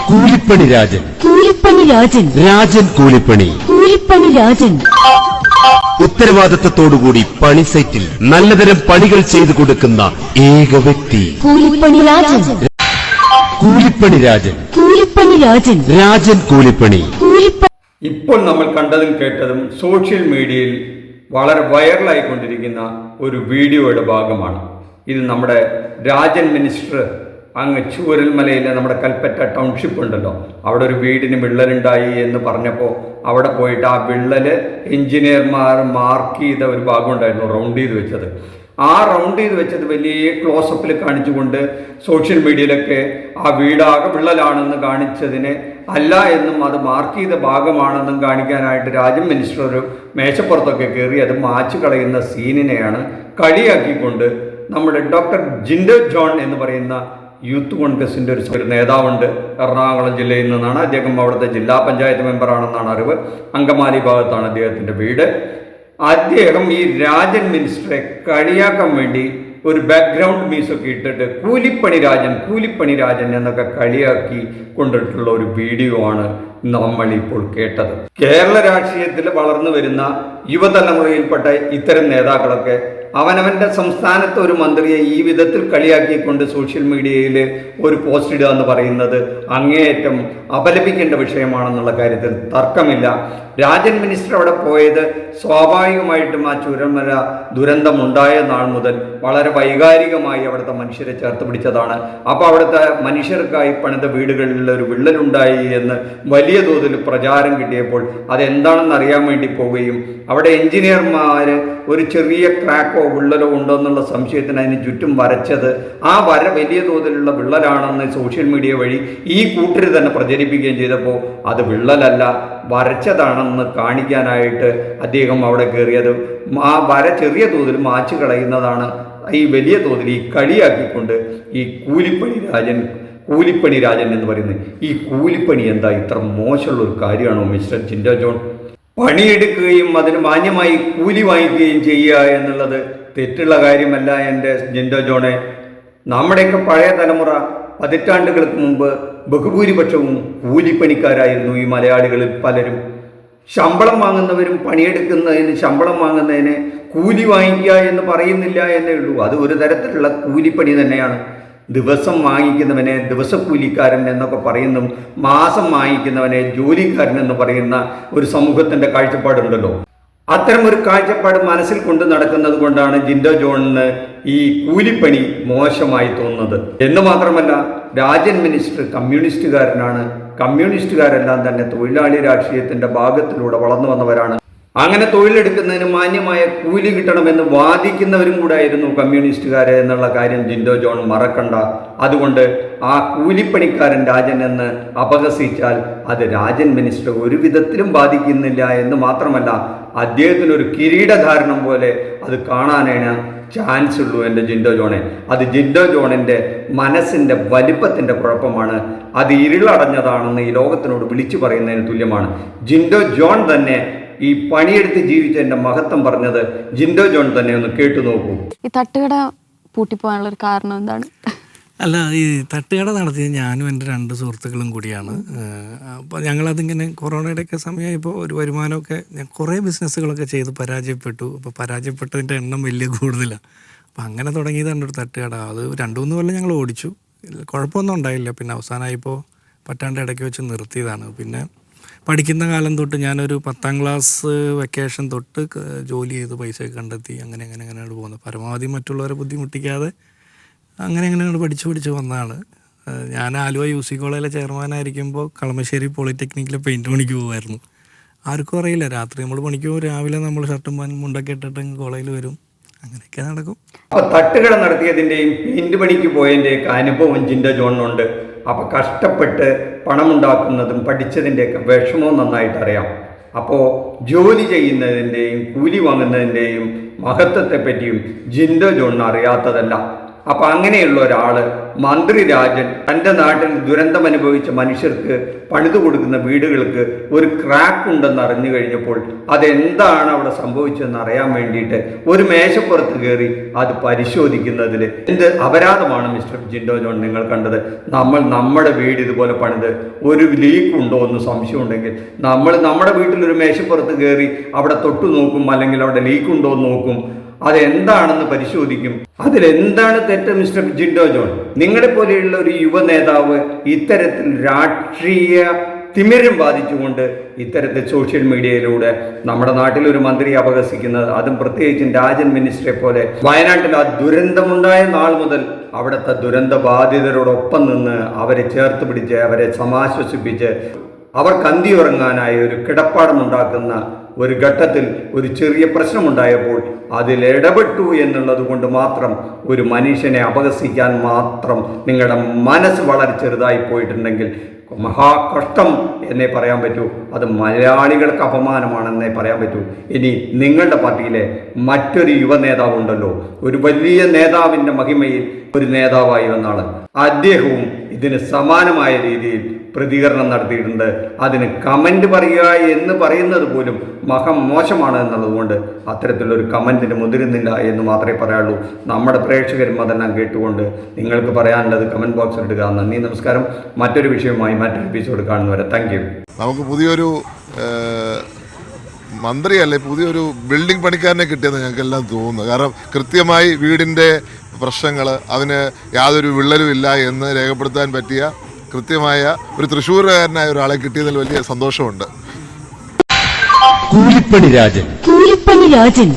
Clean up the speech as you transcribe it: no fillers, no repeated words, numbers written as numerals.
കൂലിപ്പണി രാജൻ. കൂലിപ്പണി രാജൻ. രാജൻ കൂലിപ്പണി. കൂലിപ്പണി രാജൻ. ഉത്തരവാദിത്തത്തോടുകൂടി പണി സൈറ്റിൽ നല്ലതരം പണികൾ ചെയ്തു കൊടുക്കുന്ന ഏക വ്യക്തി കൂലിപ്പണി രാജൻ. കൂലിപ്പണി രാജൻ. കൂലിപ്പണി രാജൻ. രാജൻ കൂലിപ്പണി. ഇപ്പോൾ നമ്മൾ കണ്ടതും കേട്ടതും സോഷ്യൽ മീഡിയയിൽ വളരെ വൈറലായിക്കൊണ്ടിരിക്കുന്ന ഒരു വീഡിയോയുടെ ഭാഗമാണ്. ഇത് നമ്മുടെ രാജൻ മിനിസ്റ്റർ അങ്ങ് ചൂരൽമലയിലെ നമ്മുടെ കൽപ്പറ്റ ടൗൺഷിപ്പ് ഉണ്ടല്ലോ, അവിടെ ഒരു വീടിന് വിള്ളലുണ്ടായി എന്ന് പറഞ്ഞപ്പോൾ അവിടെ പോയിട്ട് ആ വിള്ളല് എഞ്ചിനീയർമാർ മാർക്ക് ചെയ്ത ഒരു ഭാഗം ഉണ്ടായിരുന്നു, റൗണ്ട് ചെയ്ത് വെച്ചത്. ആ റൗണ്ട് ചെയ്ത് വെച്ചത് വലിയ ക്ലോസപ്പിൽ കാണിച്ചുകൊണ്ട് സോഷ്യൽ മീഡിയയിലൊക്കെ ആ വീടാകെ വിള്ളലാണെന്ന് കാണിച്ചതിന് അല്ല എന്നും അത് മാർക്ക് ചെയ്ത ഭാഗമാണെന്നും കാണിക്കാനായിട്ട് രാജൻ മിനിസ്റ്റർ ഒരു മേശപ്പുറത്തൊക്കെ കയറി അത് മാച്ച് കളയുന്ന സീനിനെയാണ് കളിയാക്കിക്കൊണ്ട് നമ്മുടെ ഡോക്ടർ ജിൻഡോ ജോൺ എന്ന് പറയുന്ന യൂത്ത് കോൺഗ്രസിൻ്റെ ഒരു നേതാവുണ്ട്, എറണാകുളം ജില്ലയിൽ നിന്നാണ്. അദ്ദേഹം അവിടുത്തെ ജില്ലാ പഞ്ചായത്ത് മെമ്പറാണെന്നാണ് അറിവ്. അങ്കമാലി ഭാഗത്താണ് അദ്ദേഹത്തിൻ്റെ വീട്. അദ്ദേഹം ഈ രാജൻ മിനിസ്റ്ററെ കളിയാക്കാൻ വേണ്ടി ഒരു ബാക്ക്ഗ്രൗണ്ട് മ്യൂസിക് ഇട്ടിട്ട് കൂലിപ്പണി രാജൻ കൂലിപ്പണി രാജൻ എന്നൊക്കെ കളിയാക്കി കൊണ്ടിട്ടുള്ള ഒരു വീഡിയോ ആണ് നമ്മൾ ഇപ്പോൾ കേട്ടത്. കേരള രാഷ്ട്രീയത്തിൽ വളർന്നു വരുന്ന യുവതലമുറയിൽപ്പെട്ട ഇത്തരം നേതാക്കളൊക്കെ അവനവൻ്റെ സംസ്ഥാനത്തെ ഒരു മന്ത്രിയെ ഈ വിധത്തിൽ കളിയാക്കിക്കൊണ്ട് സോഷ്യൽ മീഡിയയിൽ ഒരു പോസ്റ്റ് ഇടുക എന്ന് പറയുന്നത് അങ്ങേയറ്റം അപലപിക്കേണ്ട വിഷയമാണെന്നുള്ള കാര്യത്തിൽ തർക്കമില്ല. രാജൻ മിനിസ്റ്റർ അവിടെ പോയത് സ്വാഭാവികമായിട്ടും ആ ചൂരൽമല ദുരന്തമുണ്ടായ നാൾ മുതൽ വളരെ വൈകാരികമായി അവിടുത്തെ മനുഷ്യരെ ചേർത്ത് പിടിച്ചതാണ്. അപ്പോൾ അവിടുത്തെ മനുഷ്യർക്കായി പണിത വീടുകളിൽ ഒരു വിള്ളലുണ്ടായി എന്ന് വലിയ തോതിൽ പ്രചാരം കിട്ടിയപ്പോൾ അതെന്താണെന്ന് അറിയാൻ വേണ്ടി പോവുകയും അവിടെ എഞ്ചിനീയർമാർ ഒരു ചെറിയ ക്രാക്കോ വിള്ളലോ ഉണ്ടോ എന്നുള്ള സംശയത്തിന് അതിന് ചുറ്റും വരച്ചത് ആ വര വലിയ തോതിലുള്ള വിള്ളലാണെന്ന് സോഷ്യൽ മീഡിയ വഴി ഈ കൂട്ടർ തന്നെ പ്രചരിപ്പിക്കുകയും ചെയ്തപ്പോൾ അത് വിള്ളലല്ല വരച്ചതാണെന്ന് കാണിക്കാനായിട്ട് അദ്ദേഹം അവിടെ കയറിയത് ആ വര ചെറിയ തോതിൽ മാച്ച് കളയുന്നതാണ് ഈ വലിയ തോതിൽ ഈ കളിയാക്കിക്കൊണ്ട് ഈ കൂലിപ്പണി രാജൻ എന്ന് പറയുന്നത്. ഈ കൂലിപ്പണി എന്താ ഇത്ര മോശമുള്ള ഒരു കാര്യമാണോ മിസ്റ്റർ ജിൻഡോ ജോൺ? പണിയെടുക്കുകയും അതിന് മാന്യമായി കൂലി വാങ്ങിക്കുകയും ചെയ്യുക എന്നുള്ളത് തെറ്റുള്ള കാര്യമല്ല എൻ്റെ ജിൻഡോ ജോണെ. നമ്മുടെയൊക്കെ പഴയ തലമുറ പതിറ്റാണ്ടുകൾക്ക് മുമ്പ് ബഹുഭൂരിപക്ഷവും കൂലിപ്പണിക്കാരായിരുന്നു. ഈ മലയാളികളിൽ പലരും ശമ്പളം വാങ്ങുന്നവരും പണിയെടുക്കുന്നതിന് ശമ്പളം വാങ്ങുന്നതിന് കൂലി വാങ്ങിക്കുക എന്ന് പറയുന്നില്ല എന്നേ ഉള്ളൂ. അത് ഒരു തരത്തിലുള്ള കൂലിപ്പണി തന്നെയാണ്. ദിവസം വാങ്ങിക്കുന്നവനെ ദിവസക്കൂലിക്കാരൻ എന്നൊക്കെ പറയുന്നു, മാസം വാങ്ങിക്കുന്നവനെ ജോലിക്കാരൻ എന്ന് പറയുന്ന ഒരു സമൂഹത്തിൻ്റെ കാഴ്ചപ്പാടുണ്ടല്ലോ. അത്തരം ഒരു കാഴ്ചപ്പാട് മനസ്സിൽ കൊണ്ട് നടക്കുന്നത് കൊണ്ടാണ് ജിൻഡോ ജോണിന് ഈ കൂലിപ്പണി മോശമായി തോന്നുന്നത്. എന്ന് മാത്രമല്ല രാജൻ മിനിസ്റ്റർ കമ്മ്യൂണിസ്റ്റുകാരനാണ്. കമ്മ്യൂണിസ്റ്റുകാരെല്ലാം തന്നെ തൊഴിലാളി രാഷ്ട്രീയത്തിൻ്റെ ഭാഗത്തിലൂടെ വളർന്നു വന്നവരാണ്. അങ്ങനെ തൊഴിലെടുക്കുന്നതിന് മാന്യമായ കൂലി കിട്ടണമെന്ന് വാദിക്കുന്നവരും കൂടെ ആയിരുന്നു കമ്മ്യൂണിസ്റ്റുകാരെ എന്നുള്ള കാര്യം ജിൻഡോ ജോൺ മറക്കണ്ട. അതുകൊണ്ട് ആ കൂലിപ്പണിക്കാരൻ രാജൻ എന്ന് അപഹസിച്ചാൽ അത് രാജൻ മിനിസ്റ്റർ ഒരു വിധത്തിലും ബാധിക്കുന്നില്ല എന്ന് മാത്രമല്ല അദ്ദേഹത്തിനൊരു കിരീടധാരണം പോലെ അത് കാണാനാണ് ചാൻസ് ഉള്ളൂ എൻ്റെ ജിൻഡോ ജോണെ. അത് ജിൻഡോ ജോണിൻ്റെ മനസ്സിൻ്റെ വലിപ്പത്തിൻ്റെ കുഴപ്പമാണ്. അത് ഇരുളടഞ്ഞതാണെന്ന് ഈ ലോകത്തിനോട് വിളിച്ചു പറയുന്നതിന് തുല്യമാണ്. ജിൻഡോ ജോൺ തന്നെ ഈ പണിയെടുത്ത് ജീവിച്ചതിൻ്റെ മഹത്വം പറഞ്ഞത് ജിൻഡോ ജോൺ തന്നെ ഒന്ന് കേട്ടു നോക്കൂ. ഈ തട്ടുകട പൂട്ടിപ്പോകാനുള്ള ഒരു കാരണം എന്താണ്? അല്ല, ഈ തട്ടുകട നടത്തിയത് ഞാനും എൻ്റെ 2 സുഹൃത്തുക്കളും കൂടിയാണ്. അപ്പോൾ ഞങ്ങളതിങ്ങനെ കൊറോണയുടെയൊക്കെ സമയമായപ്പോൾ ഒരു വരുമാനമൊക്കെ കുറേ ബിസിനസ്സുകളൊക്കെ ചെയ്ത് പരാജയപ്പെട്ടു. അപ്പോൾ പരാജയപ്പെട്ടതിൻ്റെ എണ്ണം വലിയ കൂടുതലാണ്. അപ്പോൾ അങ്ങനെ തുടങ്ങിയതാണ് ഒരു തട്ടുകട. അത് 2-3 കൊല്ലം ഞങ്ങൾ ഓടിച്ചു, കുഴപ്പമൊന്നും ഉണ്ടായില്ല. പിന്നെ അവസാനമായപ്പോൾ പറ്റാണ്ട് ഇടയ്ക്ക് വെച്ച് നിർത്തിയതാണ്. പിന്നെ പഠിക്കുന്ന കാലം തൊട്ട് ഞാനൊരു 10ാം ക്ലാസ് വെക്കേഷൻ തൊട്ട് ജോലി ചെയ്ത് പൈസയൊക്കെ കണ്ടെത്തി അങ്ങനെയാണ് പോകുന്നത്. പരമാവധി മറ്റുള്ളവരെ ബുദ്ധിമുട്ടിക്കാതെ അങ്ങനെയാണ് പഠിച്ചു വന്നതാണ്. ഞാൻ ആലുവ UC കോളേജിലെ ചെയർമാനായിരിക്കുമ്പോൾ കളമശ്ശേരി പോളിടെക്നിക്കിലെ പെയിൻറ്റ് പണിക്ക് പോകുമായിരുന്നു. ആർക്കും അറിയില്ല, രാത്രി നമ്മൾ പണിക്ക് പോകും, രാവിലെ നമ്മൾ ഷർട്ടും മുണ്ടൊക്കെ ഇട്ടിട്ട് കോളേജിൽ വരും, അങ്ങനെയൊക്കെ നടക്കും. അപ്പോൾ തട്ടുകട നടത്തിയതിൻ്റെയും പെയിൻറ്റ് പണിക്ക് പോയതിൻ്റെയൊക്കെ അനുഭവം ജിൻഡോ ജോണിനുണ്ട്. അപ്പോൾ കഷ്ടപ്പെട്ട് പണമുണ്ടാക്കുന്നതും പഠിച്ചതിൻ്റെയൊക്കെ വിഷമവും നന്നായിട്ട് അറിയാം. അപ്പോൾ ജോലി ചെയ്യുന്നതിൻ്റെയും കൂലി വാങ്ങുന്നതിൻ്റെയും മഹത്വത്തെ പറ്റിയും ജിൻഡോ ജോണിന് അറിയാത്തതല്ല. അപ്പൊ അങ്ങനെയുള്ള ഒരാള് മന്ത്രി രാജൻ തൻ്റെ നാട്ടിൽ ദുരന്തം അനുഭവിച്ച മനുഷ്യർക്ക് പണിതു കൊടുക്കുന്ന വീടുകൾക്ക് ഒരു ക്രാക്ക് ഉണ്ടെന്ന് അറിഞ്ഞു കഴിഞ്ഞപ്പോൾ അതെന്താണ് അവിടെ സംഭവിച്ചതെന്ന് അറിയാൻ വേണ്ടിയിട്ട് ഒരു മേശപ്പുറത്ത് കയറി അത് പരിശോധിക്കുന്നതിൽ എന്ത് അപരാധമാണ് മിസ്റ്റർ ജിൻഡോ ജോൺ നിങ്ങൾ കണ്ടത്? നമ്മുടെ വീട് ഇതുപോലെ പണിത് ഒരു ലീക്ക് ഉണ്ടോ എന്ന് സംശയം ഉണ്ടെങ്കിൽ നമ്മുടെ വീട്ടിലൊരു മേശപ്പുറത്ത് കയറി അവിടെ തൊട്ടു നോക്കും, അല്ലെങ്കിൽ അവിടെ ലീക്ക് ഉണ്ടോ എന്ന് നോക്കും, അതെന്താണെന്ന് പരിശോധിക്കും. അതിലെന്താണ് തെറ്റ് മിസ്റ്റർ ജിൻഡോ ജോൺ? നിങ്ങളെപ്പോലെയുള്ള ഒരു യുവ നേതാവ് ഇത്തരത്തിൽ രാഷ്ട്രീയ തിമിരം ബാധിച്ചുകൊണ്ട് ഇത്തരത്തിൽ സോഷ്യൽ മീഡിയയിലൂടെ നമ്മുടെ നാട്ടിലൊരു മന്ത്രി അപഹസിക്കുന്നത്, അതും പ്രത്യേകിച്ചും രാജൻ മിനിസ്റ്ററെ പോലെ വയനാട്ടിൽ ആ ദുരന്തമുണ്ടായ നാൾ മുതൽ അവിടുത്തെ ദുരന്ത ബാധിതരോടൊപ്പം നിന്ന് അവരെ ചേർത്ത് പിടിച്ച് അവരെ സമാശ്വസിപ്പിച്ച് അവർക്ക് അന്തിയുറങ്ങാനായി ഒരു കിടപ്പാടമുണ്ടാക്കുന്ന ഒരു ഘട്ടത്തിൽ ഒരു ചെറിയ പ്രശ്നമുണ്ടായപ്പോൾ അതിൽ ഇടപെട്ടു എന്നുള്ളത് കൊണ്ട് മാത്രം ഒരു മനുഷ്യനെ അപഹസിക്കാൻ മാത്രം നിങ്ങളുടെ മനസ്സ് വളരെ ചെറുതായി പോയിട്ടുണ്ടെങ്കിൽ മഹാകഷ്ടം എന്നേ പറയാൻ പറ്റൂ. അത് മലയാളികൾക്ക് അപമാനമാണെന്നേ പറയാൻ പറ്റൂ. ഇനി നിങ്ങളുടെ പാർട്ടിയിലെ മറ്റൊരു യുവ നേതാവുണ്ടല്ലോ, ഒരു വലിയ നേതാവിൻ്റെ മഹിമയിൽ ഒരു നേതാവായി വന്നാണ്, അദ്ദേഹവും ഇതിന് സമാനമായ രീതിയിൽ പ്രതികരണം നടത്തിയിട്ടുണ്ട്. അതിന് കമൻ്റ് പറയുക എന്ന് പറയുന്നത് പോലും മോശമാണ് എന്നുള്ളതുകൊണ്ട് അത്തരത്തിലൊരു കമൻറ്റിന് മുതിരുന്നില്ല എന്ന് മാത്രമേ പറയാനുള്ളൂ. നമ്മുടെ പ്രേക്ഷകരും അതെല്ലാം കേട്ടുകൊണ്ട് നിങ്ങൾക്ക് പറയാനുള്ളത് കമൻറ്റ് ബോക്സിൽ ഇടുക. നന്ദി, നമസ്കാരം. മറ്റൊരു വിഷയവുമായി മറ്റൊരു എപ്പിസോഡ് കാണുന്നവരെ താങ്ക് യു. നമുക്ക് പുതിയൊരു മന്ത്രിയല്ലേ, പുതിയൊരു ബിൽഡിംഗ് പണിക്കാരനെ കിട്ടിയെന്ന് ഞങ്ങൾക്കെല്ലാം തോന്നുന്നു. കാരണം കൃത്യമായി വീടിൻ്റെ പ്രശ്നങ്ങൾ അതിന് യാതൊരു വിള്ളലും ഇല്ല എന്ന് രേഖപ്പെടുത്താൻ പറ്റിയ കൃത്യമായ ഒരു തൃശ്ശൂരുകാരനായ ഒരാളെ കിട്ടിയതിൽ വലിയ സന്തോഷമുണ്ട്. കൂലിപ്പണി രാജൻ. കൂലിപ്പണി രാജൻ.